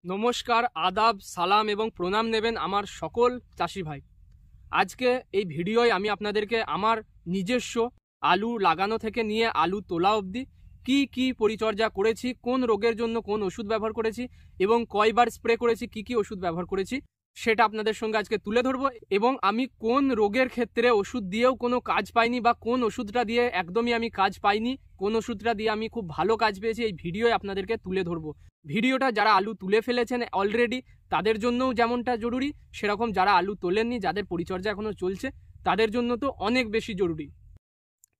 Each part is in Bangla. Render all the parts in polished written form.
নমস্কার, আদাব, সালাম এবং প্রণাম নেবেন আমার সকল চাষি ভাই। আজকে এই ভিডিওয় আমি আপনাদেরকে আমার নিজস্ব আলু লাগানো থেকে নিয়ে আলু তোলা অবধি কি পরিচর্যা করেছি, কোন রোগের জন্য কোন ওষুধ ব্যবহার করেছি এবং কয়বার স্প্রে করেছি, কি ওষুধ ব্যবহার করেছি সেটা আপনাদের সঙ্গে আজকে তুলে ধরবো। এবং আমি কোন রোগের ক্ষেত্রে ওষুধ দিয়েও কোনো কাজ পাইনি বা কোন ওষুধটা দিয়ে একদমই আমি কাজ পাইনি, কোন ওষুধটা দিয়ে আমি খুব ভালো কাজ পেয়েছি, এই ভিডিওয় আপনাদেরকে তুলে ধরবো। ভিডিওটা যারা আলু তুলে ফেলেছেন অলরেডি তাদের জন্যও যেমনটা জরুরি, সেরকম যারা আলু তোলেননি, যাদের পরিচর্যা এখনো চলছে তাদের জন্য তো অনেক বেশি জরুরি।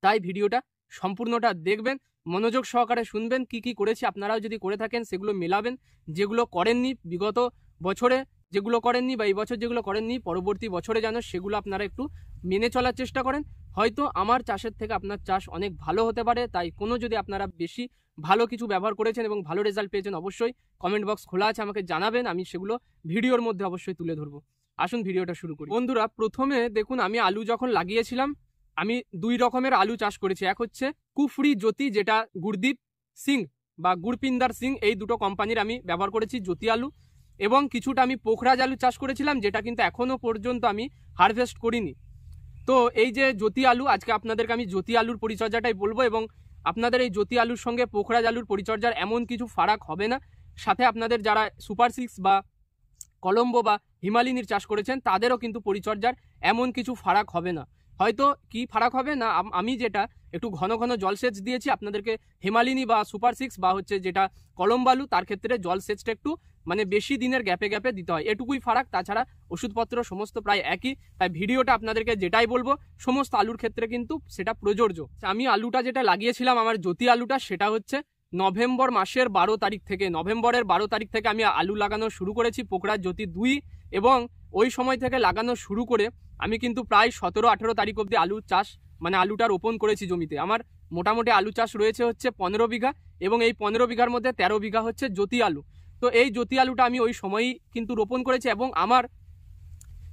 তাই ভিডিওটা সম্পূর্ণটা দেখবেন, মনোযোগ সহকারে শুনবেন। কি করেছি আপনারাও যদি করে থাকেন সেগুলো মেলাবেন। যেগুলো করেননি বিগত বছরে, যেগুলো করেননি বা এই বছর যেগুলো করেননি, পরবর্তী বছরে যেন সেগুলো আপনারা একটু মেনে চলার চেষ্টা করেন। হয়তো আমার চাষের থেকে আপনার চাষ অনেক ভালো হতে পারে। তাই কোনো যদি আপনারা বেশি ভালো কিছু ব্যবহার করেছেন এবং ভালো রেজাল্ট পেয়েছেন, অবশ্যই কমেন্ট বক্স খোলা আছে, আমাকে জানাবেন। আমি সেগুলো ভিডিওর মধ্যে অবশ্যই তুলে ধরবো। আসুন ভিডিওটা শুরু করি। বন্ধুরা, প্রথমে দেখুন, আমি আলু যখন লাগিয়েছিলাম আমি দুই রকমের আলু চাষ করেছি। এক হচ্ছে কুফরি জ্যোতি, যেটা গুরদীপ সিং বা গুরপিন্দার সিং, এই দুটো কোম্পানির আমি ব্যবহার করেছি জ্যোতি আলু। এবং কিছুটা আমি পোখরাজ আলু চাষ করেছিলাম, যেটা কিন্তু এখনো পর্যন্ত আমি হারভেস্ট করিনি। তো এই যে জ্যোতি আলু, আজকে আপনাদেরকে আমি জ্যোতি আলুর পরিচর্যাটাই বলবো। এবং আপনাদের এই জ্যোতি আলুর সঙ্গে পোখরাজ আলুর পরিচর্যার এমন কিছু ফারাক হবে না। সাথে আপনাদের যারা সুপার 6 বা কলম্বো বা হিমালিনীর চাষ করেছেন তাদেরও কিন্তু পরিচর্যার এমন কিছু ফারাক হবে না। হয়তো কি ফারাক হবে না, আমি যেটা একটু ঘন ঘন জলসেচ দিয়েছি, আপনাদেরকে হিমালিনী বা সুপার 6 বা হচ্ছে যেটা কলম্বো আলু, তার ক্ষেত্রে জলসেচটা একটু মানে বেশি দিনের গ্যাপে দিতে হয়, এটুকুই ফারাক। তাছাড়া ওষুধপত্র সমস্ত প্রায় একই। তাই ভিডিওটা আপনাদেরকে যেটাই বলবো সমস্ত আলুর ক্ষেত্রে কিন্তু সেটা প্রযোজ্য। আমি আলুটা যেটা লাগিয়েছিলাম, আমার জ্যোতি আলুটা, সেটা হচ্ছে নভেম্বর মাসের 12 তারিখ থেকে, নভেম্বরের 12 তারিখ থেকে আমি আলু লাগানো শুরু করেছি পোখরাজ জ্যোতি 2। এবং ওই সময় থেকে লাগানো শুরু করে আমি কিন্তু প্রায় 17-18 তারিখ অবধি আলু চাষ মানে আলুটা রোপণ করেছি জমিতে। আমার মোটামুটি আলু চাষ রয়েছে হচ্ছে 15 বিঘা, এবং এই 15 বিঘার মধ্যে 13 বিঘা হচ্ছে জ্যোতি আলু। তো এই জ্যোতি আলুটা আমি ওই সময়ই কিন্তু রোপণ করেছি। এবং আমার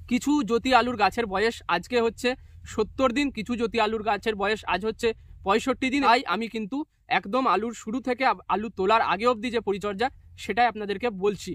কিছু জ্যোতি আলুর গাছের বয়স আজকে হচ্ছে 70 দিন, কিছু জ্যোতি আলুর গাছের বয়স আজ হচ্ছে 65 দিন। তাই আমি কিন্তু একদম আলুর শুরু থেকে আলু তোলার আগে অবধি যে পরিচর্যা সেটাই আপনাদেরকে বলছি।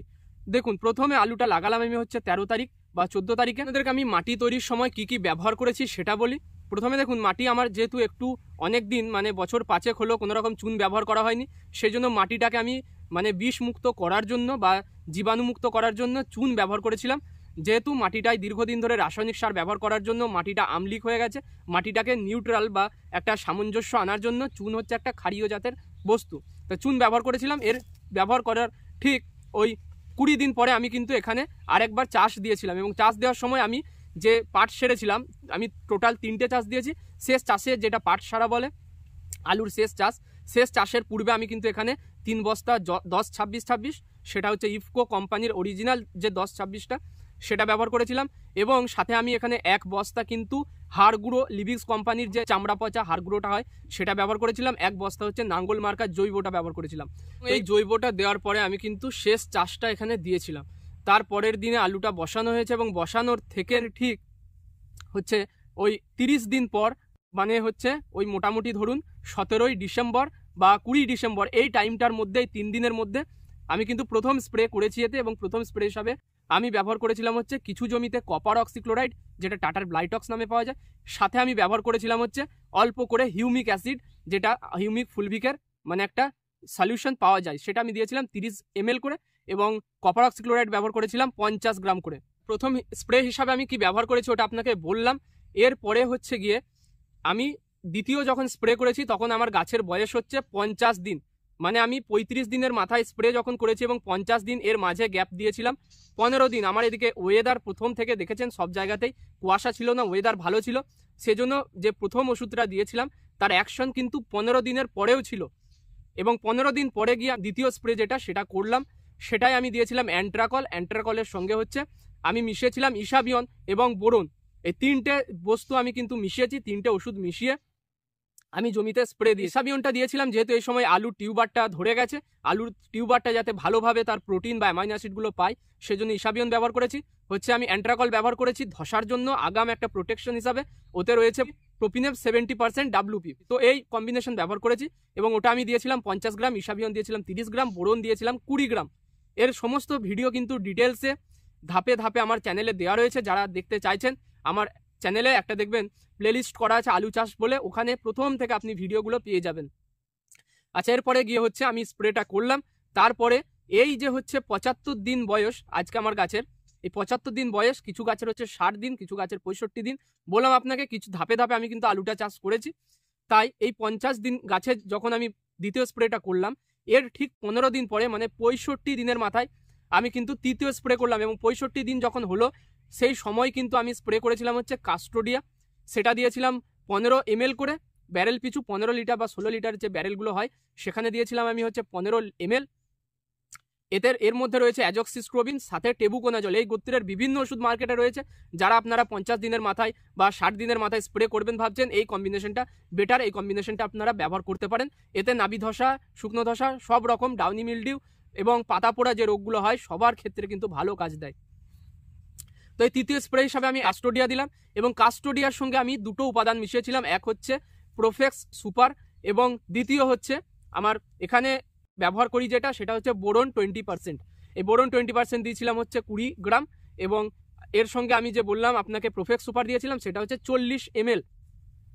দেখুন, প্রথমে আলুটা লাগালাম আমি হচ্ছে 13 তারিখ বা 14 তারিখে। আপনাদেরকে আমি মাটি তৈরির সময় কি ব্যবহার করেছি সেটা বলি। প্রথমে দেখুন, মাটি আমার যেহেতু একটু অনেক দিন মানে বছর 5 হলো কোনো রকম চুন ব্যবহার করা হয়নি, সেই জন্য মাটিটাকে আমি মানে বিষমুক্ত করার জন্য বা জীবাণুমুক্ত করার জন্য চুন ব্যবহার করেছিলাম। যেহেতু মাটিটায় দীর্ঘদিন ধরে রাসায়নিক সার ব্যবহার করার জন্য মাটিটা আমলিক হয়ে গেছে, মাটিটাকে নিউট্রাল বা একটা সামঞ্জস্য আনার জন্য চুন হচ্ছে একটা ক্ষারীয় জাতের বস্তু, তো চুন ব্যবহার করেছিলাম। এর ব্যবহার করার ঠিক ওই 20 দিন পরে আমি কিন্তু এখানে আরেকবার চাষ দিয়েছিলাম। এবং চাষ দেওয়ার সময় আমি যে পাট সেরেছিলাম, আমি টোটাল 3টে চাষ দিয়েছি। শেষ চাষে যেটা পাট সারা বলে, আলুর শেষ চাষের পূর্বে আমি কিন্তু এখানে 3 বস্তা 10-26-26, সেটা হচ্ছে ইফকো কোম্পানির অরিজিনাল যে 10-26টা, সেটা ব্যবহার করেছিলাম। এবং সাথে আমি এখানে 1 বস্তা কিন্তু হাড় গুঁড়ো, লিভিক্স কোম্পানির যে চামড়া পচা হাড় গুঁড়োটা হয় সেটা ব্যবহার করেছিলাম। 1 বস্তা হচ্ছে নাঙ্গল মার্কার জৈবটা ব্যবহার করেছিলাম। এই জৈবটা দেওয়ার পরে আমি কিন্তু শেষ চাষটা এখানে দিয়েছিলাম। তারপরের দিনে আলুটা বসানো হয়েছে, এবং বসানোর থেকে ঠিক হচ্ছে ওই 30 দিন পর, মানে হচ্ছে ওই মোটামুটি ধরুন 17ই ডিসেম্বর বা 20 ডিসেম্বর, এই টাইমটার মধ্যে, এই 3 দিনের মধ্যে আমি কিন্তু প্রথম স্প্রে করেছি এতে। এবং প্রথম স্প্রে হিসাবে আমি ব্যবহার করেছিলাম হচ্ছে কিছু জমিতে কপার অক্সিক্লোরাইড, যেটা টাটার ব্লাইটক্স নামে পাওয়া যায়। সাথে আমি ব্যবহার করেছিলাম হচ্ছে অল্প করে হিউমিক অ্যাসিড, যেটা হিউমিক ফুলভিকের মানে একটা সলিউশন পাওয়া যায়, সেটা আমি দিয়েছিলাম 30 ml করে। এবং কপার অক্সিক্লোরাইড ব্যবহার করেছিলাম 50 গ্রাম করে। প্রথম স্প্রে হিসাবে আমি কি ব্যবহার করেছি ওটা আপনাকে বললাম। এরপরে হচ্ছে গিয়ে আমি দ্বিতীয় যখন স্প্রে করেছি তখন আমার গাছের বয়স হচ্ছে 50 দিন, মানে আমি 35 দিনের মাথায় স্প্রে যখন করেছি এবং 50 দিন এর মাঝে গ্যাপ দিয়েছিলাম 15 দিন। আমার এদিকে ওয়েদার প্রথম থেকে দেখেছেন সব জায়গাতেই কুয়াশা ছিল না, ওয়েদার ভালো ছিল, সেজন্য যে প্রথম ওষুধটা দিয়েছিলাম তার অ্যাকশন কিন্তু 15 দিনের পরেও ছিল। এবং 15 দিন পরে গিয়ে দ্বিতীয় স্প্রে যেটা সেটা করলাম, সেটাই আমি দিয়েছিলাম অ্যান্ট্রাকলের সঙ্গে হচ্ছে আমি মিশিয়েছিলাম ইসাবিয়ন এবং বোরন। এই 3টে বস্তু আমি কিন্তু মিশিয়েছি, 3টে ওষুধ মিশিয়ে আমি জমিতে স্প্রে দিই। ইসাবিয়নটা দিয়েছিলাম যেহেতু এই সময় আলুর টিউবারটা ধরে গেছে, আলুর টিউবারটা যাতে ভালোভাবে তার প্রোটিন বা অ্যামাইনো অ্যাসিডগুলো পায়, সেজন্য ইসাবিয়ন ব্যবহার করেছি। হচ্ছে আমি অ্যান্ট্রাকল ব্যবহার করেছি ধসার জন্য, আগাম একটা প্রোটেকশন হিসাবে। ওতে রয়েছে প্রোপিনেপ 70% WP, তো এই কম্বিনেশন ব্যবহার করেছি। এবং ওটা আমি দিয়েছিলাম 50 গ্রাম, ইসাবিয়ন দিয়েছিলাম 30 গ্রাম, বোরন দিয়েছিলাম 20 গ্রাম। এর সমস্ত ভিডিও কিন্তু ডিটেলসে ধাপে ধাপে আমার চ্যানেলে দেওয়া রয়েছে। যারা দেখতে চাইছেন আমার চ্যানেলে একটা দেখবেন প্লেলিস্ট করা আছে আলু চাষ বলে, ওখানে প্রথম থেকে আপনি ভিডিওগুলো পেয়ে যাবেন। আচ্ছা, এরপরে গিয়ে হচ্ছে আমি স্প্রেটা করলাম। তারপরে এই যে হচ্ছে 75 দিন বয়স আজকে আমার গাছের, এই 75 দিন বয়স, কিছু গাছের হচ্ছে 60 দিন, কিছু গাছের 65 দিন। বললাম আপনাকে কিছু ধাপে ধাপে আমি কিন্তু আলুটা চাষ করেছি। তাই এই 50 দিন গাছে যখন আমি দ্বিতীয় স্প্রেটা করলাম, এর ঠিক 15 দিন পরে মানে 65 দিনের মাথায় আমি কিন্তু তৃতীয় স্প্রে করলাম। এবং 65 দিন যখন হলো সেই সময় কিন্তু আমি স্প্রে করেছিলাম হচ্ছে কাস্টোডিয়া। সেটা দিয়েছিলাম 15 ml করে, ব্যারেল পিছু 15 লিটার বা 16 লিটার যে ব্যারেলগুলো হয় সেখানে দিয়েছিলাম আমি হচ্ছে 15 ml। এর মধ্যে রয়েছে অ্যাজক্সিস্ট্রোবিন, সাথে টেবুকোনাজল। এই গোত্রের বিভিন্ন ওষুধ মার্কেটে রয়েছে। যারা আপনারা 50 দিনের মাথায় বা 60 দিনের মাথায় স্প্রে করবেন ভাবছেন, এই কম্বিনেশনটা বেটার, এই কম্বিনেশনটা আপনারা ব্যবহার করতে পারেন। এতে নাবি ধসা, শুকনো ধসা, সব রকম ডাউনি মিলডিউ এবং পাতা পোড়া যে রোগগুলো হয় সবার ক্ষেত্রে কিন্তু ভালো কাজ দেয়। তো এই তৃতীয় স্প্রে হিসাবে আমি কাস্টোডিয়া দিলাম, এবং কাস্টোডিয়ার সঙ্গে আমি দুটো উপাদান মিশিয়েছিলাম। এক হচ্ছে প্রোফেক্স সুপার, এবং দ্বিতীয় হচ্ছে আমার এখানে ব্যবহার করি যেটা, সেটা হচ্ছে বোরন 20%। এই বোরন 20% দিয়েছিলাম হচ্ছে 20 গ্রাম, এবং এর সঙ্গে আমি যে বললাম আপনাকে প্রোফেক্স সুপার দিয়েছিলাম সেটা হচ্ছে 40 ml।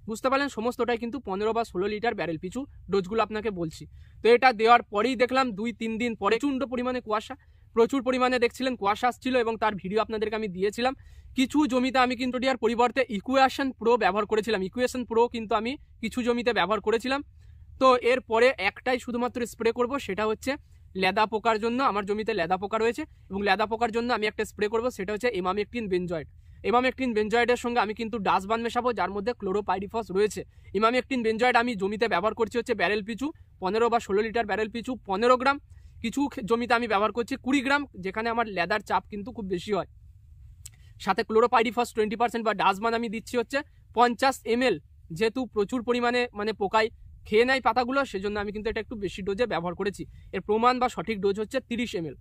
বুঝতে পারলেন, সমস্তটাই কিন্তু 15 বা 16 লিটার ব্যারেল পিছু ডোজগুলো আপনাকে বলছি। তো এটা দেওয়ার পরেই দেখলাম 2-3 দিন পরে প্রচণ্ড পরিমাণে কুয়াশা, প্রচুর পরিমাণে দেখছিলেন কুয়াশা আসছিল, এবং তার ভিডিও আপনাদেরকে আমি দিয়েছিলাম। কিছু জমিতে আমি কিন্তু এর পরিবর্তে ইকুয়েশন প্রো ব্যবহার করেছিলাম। ইকুয়েশন প্রো কিন্তু আমি কিছু জমিতে ব্যবহার করেছিলাম। তো এরপরে একটাই শুধুমাত্র স্প্রে করব, সেটা হচ্ছে লেদা পোকার জন্য। আমার জমিতে লেদা পোকা রয়েছে, এবং লেদা পোকার জন্য আমি একটা স্প্রে করব, সেটা হচ্ছে ইমামেকটিন বেনজয়েড। ইমামেকটিন বেনজয়েডের সঙ্গে আমি কিন্তু ডাসবান মেশাবো, যার মধ্যে ক্লোরোপাইরিফস রয়েছে। ইমামেকটিন বেনজয়েড আমি জমিতে ব্যবহার করছি হচ্ছে ব্যারেল পিছু 15 বা 16 লিটার ব্যারেল পিছু 15 গ্রাম। কিছু জমিতে আমি ব্যবহার করছি 20 গ্রাম, যেখানে আমার লেদার চাপ কিন্তু খুব বেশি হয়। সাথে ক্লোরোপাইরিফস 20% বা ডাসবান আমি দিচ্ছি হচ্ছে 50 ml। যেহেতু প্রচুর পরিমাণে মানে পোকায় খেয়ে নেয় পাতাগুলো, সেজন্য আমি কিন্তু এটা একটু বেশি ডোজে ব্যবহার করেছি। এর প্রমাণ বা সঠিক ডোজ হচ্ছে 30 ml।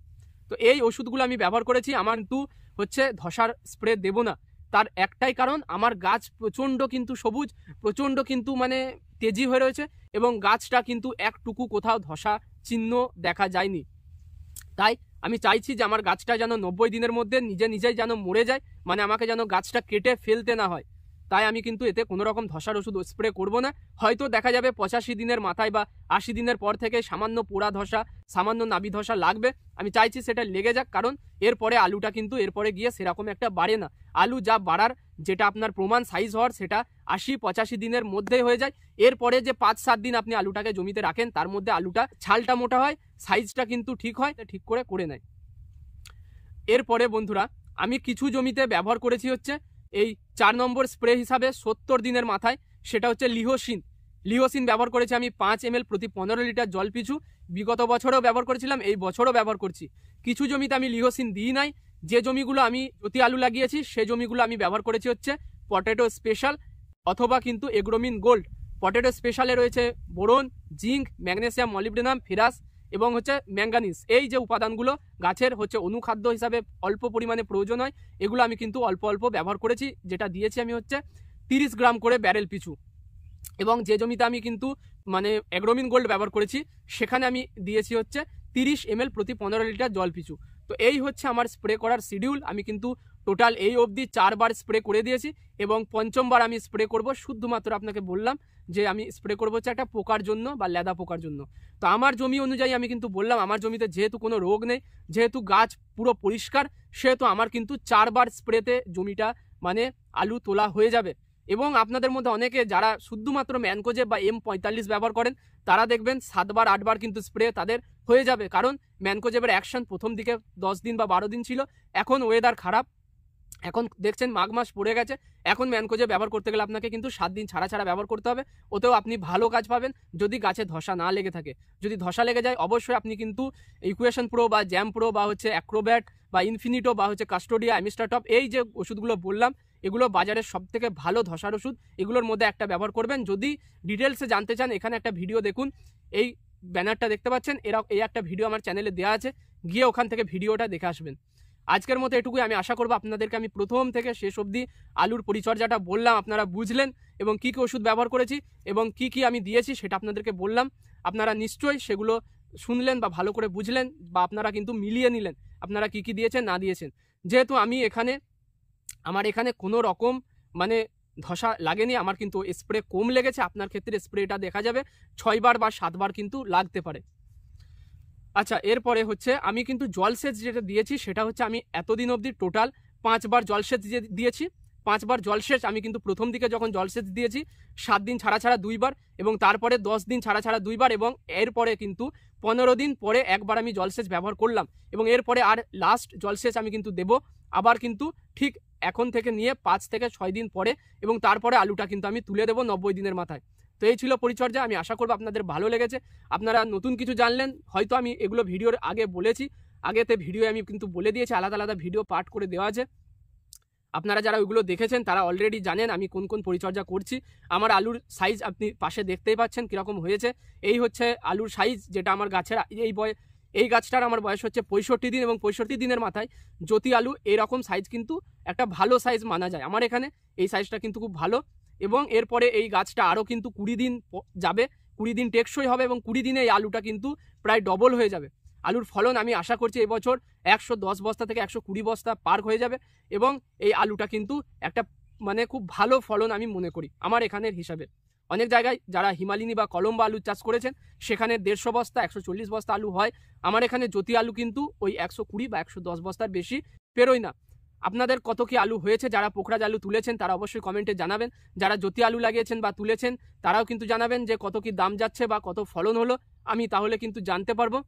তো এই ওষুধগুলো আমি ব্যবহার করেছি। আমার কিন্তু হচ্ছে ধসার স্প্রে দেব না, তার একটাই কারণ, আমার গাছ প্রচণ্ড কিন্তু সবুজ, প্রচণ্ড কিন্তু মানে তেজি হয়ে রয়েছে, এবং গাছটা কিন্তু একটুকু কোথাও ধসা চিহ্ন দেখা যায়নি। তাই আমি চাইছি যে আমার গাছটা যেন 90 দিনের মধ্যে নিজেই যেন মরে যায়, মানে আমাকে যেন গাছটা কেটে ফেলতে না হয়। তাই আমি কিন্তু এতে কোনো রকম ধসার ওষুধ স্প্রে করব না। হয়তো দেখা যাবে 85 দিনের মাথায় বা 80 দিনের পর থেকে সামান্য পোড়া ধসা, সামান্য নাবি ধসা লাগবে। আমি চাইছি সেটা লেগে যাক, কারণ এরপরে আলুটা কিন্তু এরপরে গিয়ে সেরকম একটা বাড়ে না। আলু যা বাড়ার, যেটা আপনার প্রমাণ সাইজ হওয়ার, সেটা 80-85 দিনের মধ্যেই হয়ে যায়। এরপরে যে 5-7 দিন আপনি আলুটাকে জমিতে রাখেন, তার মধ্যে আলুটা ছালটা মোটা হয়, সাইজটা কিন্তু ঠিক হয়, ঠিক করে নেয়। এরপরে বন্ধুরা আমি কিছু জমিতে ব্যবহার করেছি হচ্ছে এই 4 নম্বর স্প্রে হিসাবে 70 দিনের মাথায়, সেটা হচ্ছে লিহোসিন ব্যবহার করেছি আমি 5 ml প্রতি 15 লিটার জল পিছু। বিগত বছরেও ব্যবহার করেছিলাম, এই বছরও ব্যবহার করছি। কিছু জমিতে আমি লিহোসিন দিই নাই, যে জমিগুলো আমি অতি আলু লাগিয়েছি সে জমিগুলো আমি ব্যবহার করেছি হচ্ছে পটেটো স্পেশাল অথবা কিন্তু এগ্রোমিন গোল্ড। পটেটো স্পেশালে রয়েছে boron, zinc, magnesium, molybdenum, ferrous এবং হচ্ছে ম্যাঙ্গানিজ। এই যে উপাদানগুলো গাছের হচ্ছে অনুখাদ্য হিসাবে অল্প পরিমাণে প্রয়োজন হয়, এগুলো আমি কিন্তু অল্প অল্প ব্যবহার করেছি। যেটা দিয়েছি আমি হচ্ছে 30 গ্রাম করে ব্যারেল পিছু। এবং যে জমিতে আমি কিন্তু মানে এগ্রোমিন গোল্ড ব্যবহার করেছি, সেখানে আমি দিয়েছি হচ্ছে 30 ml প্রতি 15 লিটার জল পিছু। তো এই হচ্ছে আমার স্প্রে করার শিডিউল। আমি কিন্তু টোটাল এই অবধি 4 বার স্প্রে করে দিয়েছি, এবং 5ম বার আমি স্প্রে করব। শুধুমাত্র আপনাকে বললাম যে আমি স্প্রে করবো হচ্ছে একটা পোকার জন্য বা লেদা পোকার জন্য। তো আমার জমি অনুযায়ী আমি কিন্তু বললাম, আমার জমিতে যেহেতু কোনো রোগ নেই, যেহেতু গাছ পুরো পরিষ্কার, সেহেতু আমার কিন্তু 4 বার স্প্রেতে জমিটা মানে আলু তোলা হয়ে যাবে। এবং আপনাদের মধ্যে অনেকে যারা শুধুমাত্র ম্যানকোজেব বা M45 ব্যবহার করেন, তারা দেখবেন 7 বার 8 বার কিন্তু স্প্রে তাদের হয়ে যাবে। কারণ ম্যানকোজেবের অ্যাকশন প্রথম দিকে 10 দিন বা 12 দিন ছিল, এখন ওয়েদার খারাপ, এখন দেখছেন মাঘ মাস পড়ে গেছে, এখন ম্যানকোজেব ব্যবহার করতে গেলে আপনাকে কিন্তু 7 দিন ছাড়া ব্যবহার করতে হবে। ওতেও আপনি ভালো কাজ পাবেন যদি গাছে ধসা না লেগে থাকে। যদি ধসা লেগে যায় অবশ্যই আপনি কিন্তু ইকুয়েশন প্রো বা জ্যাম প্রো বা হচ্ছে অ্যাক্রোব্যাট বা ইনফিনিটো বা হচ্ছে কাস্টোডিয়া, অ্যামিস্টারটপ, এই যে ওষুধগুলো বললাম, এগুলো বাজারের সবথেকে ভালো ধসার ওষুধ। এগুলোর মধ্যে একটা ব্যবহার করবেন। যদি ডিটেলসে জানতে চান, এখানে একটা ভিডিও দেখুন, এই ব্যানারটা দেখতে পাচ্ছেন, এই একটা ভিডিও আমার চ্যানেলে দেওয়া আছে, গিয়ে ওখান থেকে ভিডিওটা দেখে আসবেন। আজকের মতো এটুকুই। আমি আশা করবো আপনাদেরকে আমি প্রথম থেকে শেষ অবধি আলুর পরিচর্যাটা বললাম, আপনারা বুঝলেন, এবং কী কী ওষুধ ব্যবহার করেছি এবং কি কি আমি দিয়েছি সেটা আপনাদেরকে বললাম। আপনারা নিশ্চয়ই সেগুলো শুনলেন বা ভালো করে বুঝলেন বা আপনারা কিন্তু মিলিয়ে নিলেন আপনারা কি কি দিয়েছেন না দিয়েছেন। যেহেতু আমি আমার এখানে কোনো রকম মানে ধসা লাগেনি, আমার কিন্তু স্প্রে কম লেগেছে। আপনার ক্ষেত্রে স্প্রেটা দেখা যাবে 6 বার বা 7 বার কিন্তু লাগতে পারে। আচ্ছা, এরপরে হচ্ছে আমি কিন্তু জলসেচ যেটা দিয়েছি সেটা হচ্ছে আমি এতদিন অবধি টোটাল 5 বার জলসেচ দিয়েছি। 5 বার জলসেচ আমি কিন্তু প্রথম দিকে যখন জলসেচ দিয়েছি 7 দিন ছাড়া ছাড়া 2 বার, এবং তারপরে 10 দিন ছাড়া ছাড়া 2 বার, এবং এরপরে কিন্তু 15 দিন পরে একবার আমি জলসেচ ব্যবহার করলাম, এবং এরপরে আর লাস্ট জলসেচ আমি কিন্তু দেব আবার কিন্তু ঠিক এখন থেকে নিয়ে 5 থেকে 6 দিন পরে, এবং তারপরে আলুটা কিন্তু আমি তুলে দেবো 90 দিনের মাথায়। তো এই ছিল পরিচর্যা। আমি আশা করবো আপনাদের ভালো লেগেছে, আপনারা নতুন কিছু জানলেন। হয়তো আমি এগুলো ভিডিওর আগে বলেছি, আগেতে ভিডিও আমি কিন্তু বলে দিয়েছি, আলাদা আলাদা ভিডিও পার্ট করে দেওয়া আছে। আপনারা যারা ওইগুলো দেখেছেন তারা অলরেডি জানেন আমি কোন কোন পরিচর্যা করছি। আমার আলুর সাইজ আপনি পাশে দেখতেই পাচ্ছেন কীরকম হয়েছে। এই হচ্ছে আলুর সাইজ, যেটা আমার গাছের এই গাছটার আমার বয়স হচ্ছে 65 দিন, এবং 65 দিনের মাথায় জ্যোতি আলু এরকম সাইজ কিন্তু একটা ভালো সাইজ মানা যায়। আমার এখানে এই সাইজটা কিন্তু খুব ভালো, এবং এরপরে এই গাছটা আরও কিন্তু 20 দিন যাবে, 20 দিন টেকসই হবে, এবং 20 দিনে এই আলুটা কিন্তু প্রায় ডবল হয়ে যাবে। আলুর ফলন আমি আশা করছি এবছর 110 বস্তা থেকে 120 বস্তা পার হয়ে যাবে, এবং এই আলুটা কিন্তু একটা মানে খুব ভালো ফলন আমি মনে করি আমার এখানের হিসাবে। অনেক জায়গায় যারা হিমালিনী বা কলম্বা আলু চাষ করেছেন সেখানে 150 বস্তা 140 বস্তা আলু হয়। আমার এখানে জ্যোতি আলু কিন্তু ওই 120 বা 110 বস্তার বেশি পেরোয় না। আপনাদের কত কি আলু হয়েছে, যারা পোখরাজ আলু তুলেছেন তারা অবশ্যই কমেন্টে জানাবেন, যারা জ্যোতি আলু লাগিয়েছেন বা তুলেছেন তারাও কিন্তু জানাবেন যে কত কি দাম যাচ্ছে বা কত ফলন হলো। আমি তাহলে কিন্তু জানতে পারবো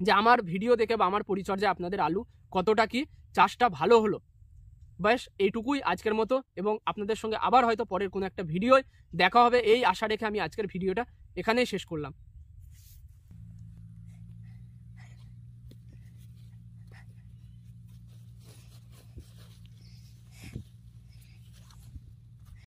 যে আমার ভিডিও দেখে বা আমার পরিচর্যায় আপনাদের আলু কতটা কি চাষটা ভালো হলো। ব্যাস এইটুকুই আজকের মতো, এবং আপনাদের সঙ্গে আবার হয়তো পরের কোনো একটা ভিডিওয় দেখা হবে এই আশা রেখে আমি আজকের ভিডিওটা এখানেই শেষ করলাম।